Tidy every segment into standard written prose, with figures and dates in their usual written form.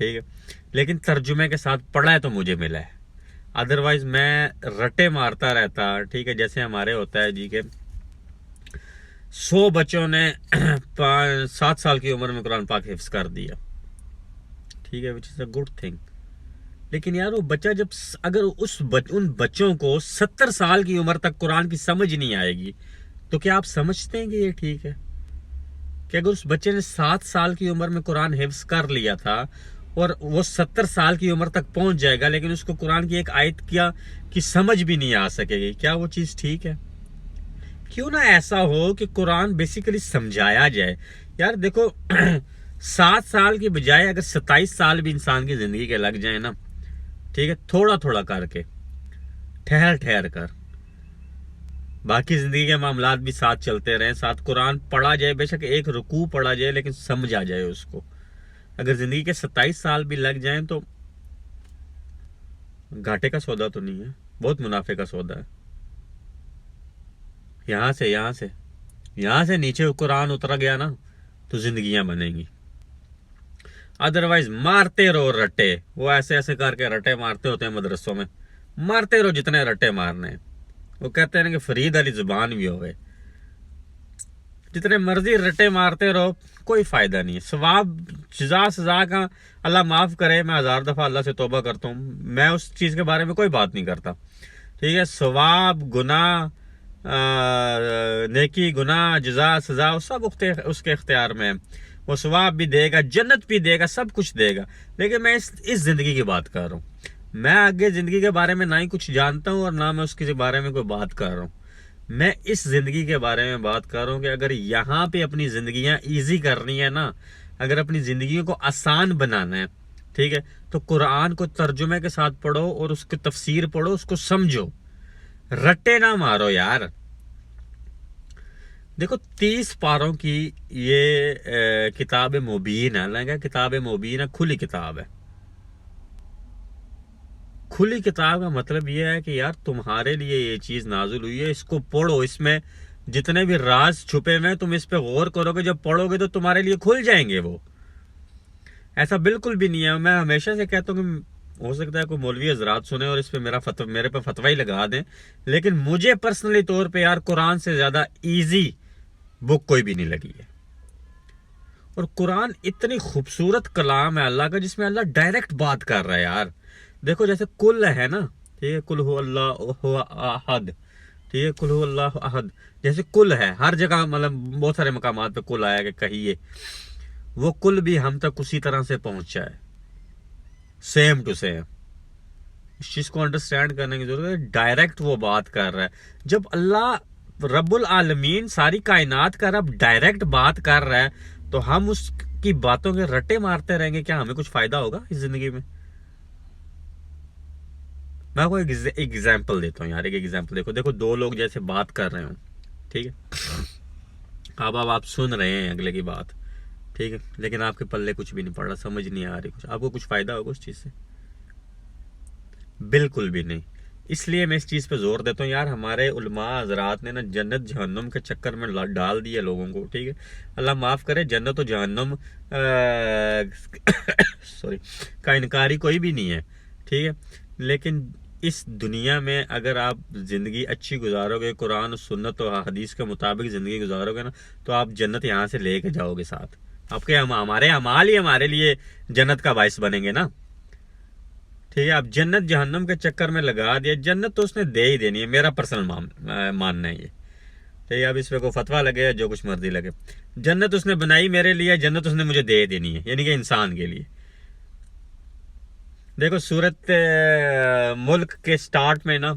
ٹھیک ہے، لیکن ترجمے کے ساتھ پڑھا ہے تو مجھے ملا ہے، ادروائز میں رٹے مارتا رہتا، ٹھیک ہے، جیسے ہمارے ہوتا ہے جی کہ 100 بچوں نے 7 سال کی عمر میں قرآن پاک حفظ کر دیا، ٹھیک ہے، وچ از اے گڈ تھنگ، لیکن یار وہ بچہ جب اگر ان بچوں کو 70 سال کی عمر تک قرآن کی سمجھ نہیں آئے گی تو کیا آپ سمجھتے ہیں کہ یہ ٹھیک ہے؟ کہ اگر اس بچے نے 7 سال کی عمر میں قرآن حفظ کر لیا تھا اور وہ 70 سال کی عمر تک پہنچ جائے گا لیکن اس کو قرآن کی ایک آیت کی سمجھ بھی نہیں آ سکے گی، کیا وہ چیز ٹھیک ہے؟ کیوں نہ ایسا ہو کہ قرآن بیسیکلی سمجھایا جائے؟ یار دیکھو 7 سال کی بجائے اگر 27 سال بھی انسان کی زندگی کے لگ جائیں نا، ٹھیک ہے، تھوڑا تھوڑا کر کے، ٹھہر کر، باقی زندگی کے معاملات بھی ساتھ چلتے رہیں، ساتھ قرآن پڑھا جائے، بے شک ایک رکوع پڑھا جائے لیکن سمجھ آ جائے اس کو، اگر زندگی کے 27 سال بھی لگ جائیں تو گھاٹے کا سودا تو نہیں ہے، بہت منافع کا سودا ہے۔ یہاں سے نیچے قرآن اتر گیا نا تو زندگیاں بنیں گی، ادروائز مارتے رہو رٹے، وہ ایسے کر کے رٹے مارتے ہوتے ہیں مدرسوں میں، مارتے رہو جتنے رٹے مارنے ہیں، وہ کہتے ہیں کہ فرید علی زبان بھی ہوئے، جتنے مرضی رٹے مارتے رہو کوئی فائدہ نہیں ہے، ثواب سزا کا اللہ معاف کرے، میں 1000 دفعہ اللہ سے توبہ کرتا ہوں، میں اس چیز کے بارے میں کوئی بات نہیں کرتا، ٹھیک ہے، ثواب، گناہ، نیکی، گناہ، جزا، سزا، سب اس کے اختیار میں ہے، وہ ثواب بھی دے گا، جنت بھی دے گا، سب کچھ دے گا، لیکن میں اس زندگی کی بات کر رہا ہوں، میں آگے زندگی کے بارے میں نہ ہی کچھ جانتا ہوں اور نہ میں اس کے بارے میں کوئی بات کر رہا ہوں، میں اس زندگی کے بارے میں بات کر رہا ہوں کہ اگر یہاں پہ اپنی زندگیاں ایزی کرنی ہے نا، اگر اپنی زندگیوں کو آسان بنانا ہے، ٹھیک ہے، تو قرآن کو ترجمے کے ساتھ پڑھو اور اس کی تفسیر پڑھو، اس کو سمجھو، رٹے نہ مارو یار۔ دیکھو 30 پاروں کی یہ کتاب مبین ہے، اللہ کا کتاب مبین ہے، کھلی کتاب ہے، کھلی کتاب کا مطلب یہ ہے کہ یار تمہارے لیے یہ چیز نازل ہوئی ہے، اس کو پڑھو، اس میں جتنے بھی راز چھپے ہوئے تم اس پہ غور کرو گے، جب پڑھو گے تو تمہارے لیے کھل جائیں گے، وہ ایسا بالکل بھی نہیں ہے۔ میں ہمیشہ سے کہتا ہوں کہ ہو سکتا ہے کوئی مولوی حضرات سنیں اور اس پہ میرے پہ فتویٰ ہی لگا دیں، لیکن مجھے پرسنلی طور پہ یار قرآن سے زیادہ ایزی بک کوئی بھی نہیں لگی ہے، اور قرآن اتنی خوبصورت کلام ہے اللہ کا جس میں اللہ ڈائریکٹ بات کر رہا ہے یار۔ دیکھو جیسے کل ہے نا، ٹھیک ہے، کل ہو اللہ احد، ٹھیک ہے، کل ہو اللہ احد، جیسے کل ہے ہر جگہ، مطلب بہت سارے مقامات پہ کل آیا کہ کہیے، وہ کل بھی ہم تک اسی طرح سے پہنچا ہے، سیم ٹو سیم۔ اس چیز کو انڈرسٹینڈ کرنے کی ضرورت ہے، ڈائریکٹ وہ بات کر رہا ہے۔ جب اللہ رب العالمین ساری کائنات کا رب ڈائریکٹ بات کر رہا ہے تو ہم اس کی باتوں کے رٹے مارتے رہیں گے، کیا ہمیں کچھ فائدہ ہوگا اس زندگی میں؟ میں آپ کو ایک ایگزامپل دیتا ہوں یار، ایک ایگزامپل دیکھو 2 لوگ جیسے بات کر رہے ہوں، ٹھیک ہے، اب آپ سن رہے ہیں اگلے کی بات، ٹھیک ہے، لیکن آپ کے پلے کچھ بھی نہیں پڑ رہا، سمجھ نہیں آ رہی کچھ، آپ کو کچھ فائدہ ہوگا اس چیز سے؟ بالکل بھی نہیں۔ اس لیے میں اس چیز پہ زور دیتا ہوں یار، ہمارے علماء حضرات نے نا جنت جہنم کے چکر میں ڈال دیا لوگوں کو، ٹھیک ہے، اللہ معاف کرے، جنت و جہنم سوری کا انکاری کوئی بھی نہیں ہے، ٹھیک ہے، لیکن اس دنیا میں اگر آپ زندگی اچھی گزارو گے، قرآن و سنت و حدیث کے مطابق زندگی گزارو گے نا، تو آپ جنت یہاں سے لے کے جاؤ گے ساتھ، آپ کے ہمارے اعمال ہی ہمارے لیے جنت کا باعث بنیں گے نا، ٹھیک ہے۔ آپ جنت جہنم کے چکر میں لگا دیا، جنت تو اس نے دے ہی دینی ہے، میرا پرسنل ماننا ہے یہ، ٹھیک ہے، اب اس پہ کوئی فتویٰ لگے جو کچھ مرضی لگے، جنت اس نے بنائی میرے لیے، جنت اس نے مجھے دے دینی ہے، یعنی کہ انسان کے لیے۔ دیکھو سورت ملک کے سٹارٹ میں نا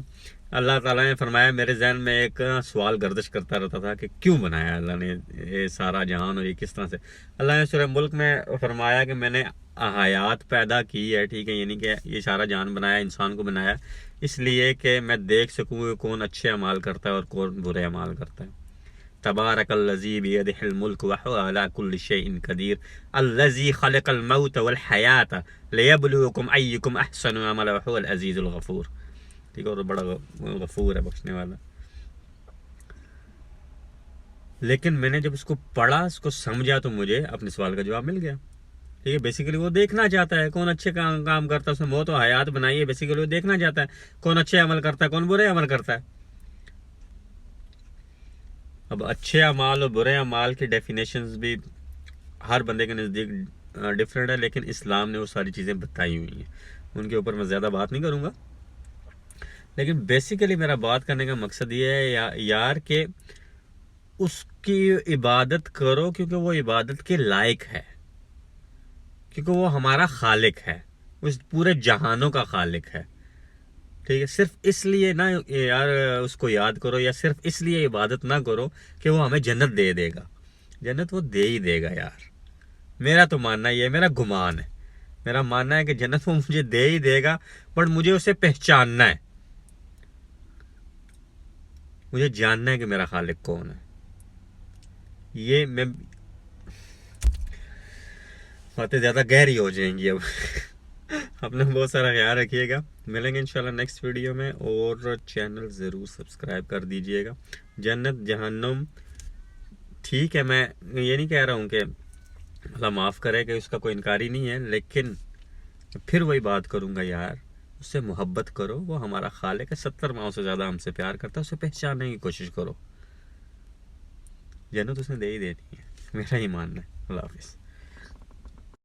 اللہ تعالیٰ نے فرمایا، میرے ذہن میں ایک سوال گردش کرتا رہتا تھا کہ کیوں بنایا اللہ نے یہ سارا جہان اور یہ کس طرح سے؟ اللہ نے سورہ ملک میں فرمایا کہ میں نے حیات پیدا کی ہے، ٹھیک ہے، یعنی کہ یہ سارا جہان بنایا، انسان کو بنایا اس لیے کہ میں دیکھ سکوں کہ کون اچھے اعمال کرتا ہے اور کون برے اعمال کرتا ہے۔ تبارک الذی بیدہ الملک وہو علی کل شیء قدیر الذی خلق الموت والحیات لیبلوکم ایکم احسن عملا وہو العزیز الغفور، ٹھیک ہے، اور بڑا غفور ہے، بخشنے والا۔ لیکن میں نے جب اس کو پڑھا، اس کو سمجھا، تو مجھے اپنے سوال کا جواب مل گیا، ٹھیک ہے. بیسیکلی وہ دیکھنا چاہتا ہے کون اچھے کام کرتا ہے. اس نے موت و حیات بنائی ہے, بیسیکلی وہ دیکھنا چاہتا ہے کون اچھے عمل کرتا ہے کون برے عمل کرتا ہے. اب اچھے اعمال اور برے اعمال کی ڈیفینیشنز بھی ہر بندے کے نزدیک ڈفرینٹ ہے, لیکن اسلام نے وہ ساری چیزیں بتائی ہوئی ہیں. ان کے اوپر میں زیادہ بات نہیں کروں گا, لیکن بیسیکلی میرا بات کرنے کا مقصد یہ ہے یار کہ اس کی عبادت کرو کیونکہ وہ عبادت کے لائق ہے, کیونکہ وہ ہمارا خالق ہے, اس پورے جہانوں کا خالق ہے. ٹھیک ہے, صرف اس لیے نہ یار اس کو یاد کرو یا صرف اس لیے عبادت نہ کرو کہ وہ ہمیں جنت دے دے گا. جنت وہ دے ہی دے گا یار, میرا تو ماننا یہ ہے, میرا گمان ہے, میرا ماننا ہے کہ جنت وہ مجھے دے ہی دے گا, بٹ مجھے اسے پہچاننا ہے, مجھے جاننا ہے کہ میرا خالق کون ہے. یہ میں باتیں زیادہ گہری ہو جائیں گی اب. اپنا بہت سارا خیال رکھیے گا, ملیں گے انشاءاللہ نیکسٹ ویڈیو میں, اور چینل ضرور سبسکرائب کر دیجئے گا. جنت جہنم ٹھیک ہے, میں یہ نہیں کہہ رہا ہوں کہ اللہ معاف کرے کہ اس کا کوئی انکاری نہیں ہے, لیکن پھر وہی بات کروں گا یار, اس سے محبت کرو, وہ ہمارا خالق ہے, 70 ماؤں سے زیادہ ہم سے پیار کرتا ہے, اسے پہچاننے کی کوشش کرو. جنت اس نے دے ہی دینی ہے, میرا ہی ماننا ہے. اللہ حافظ.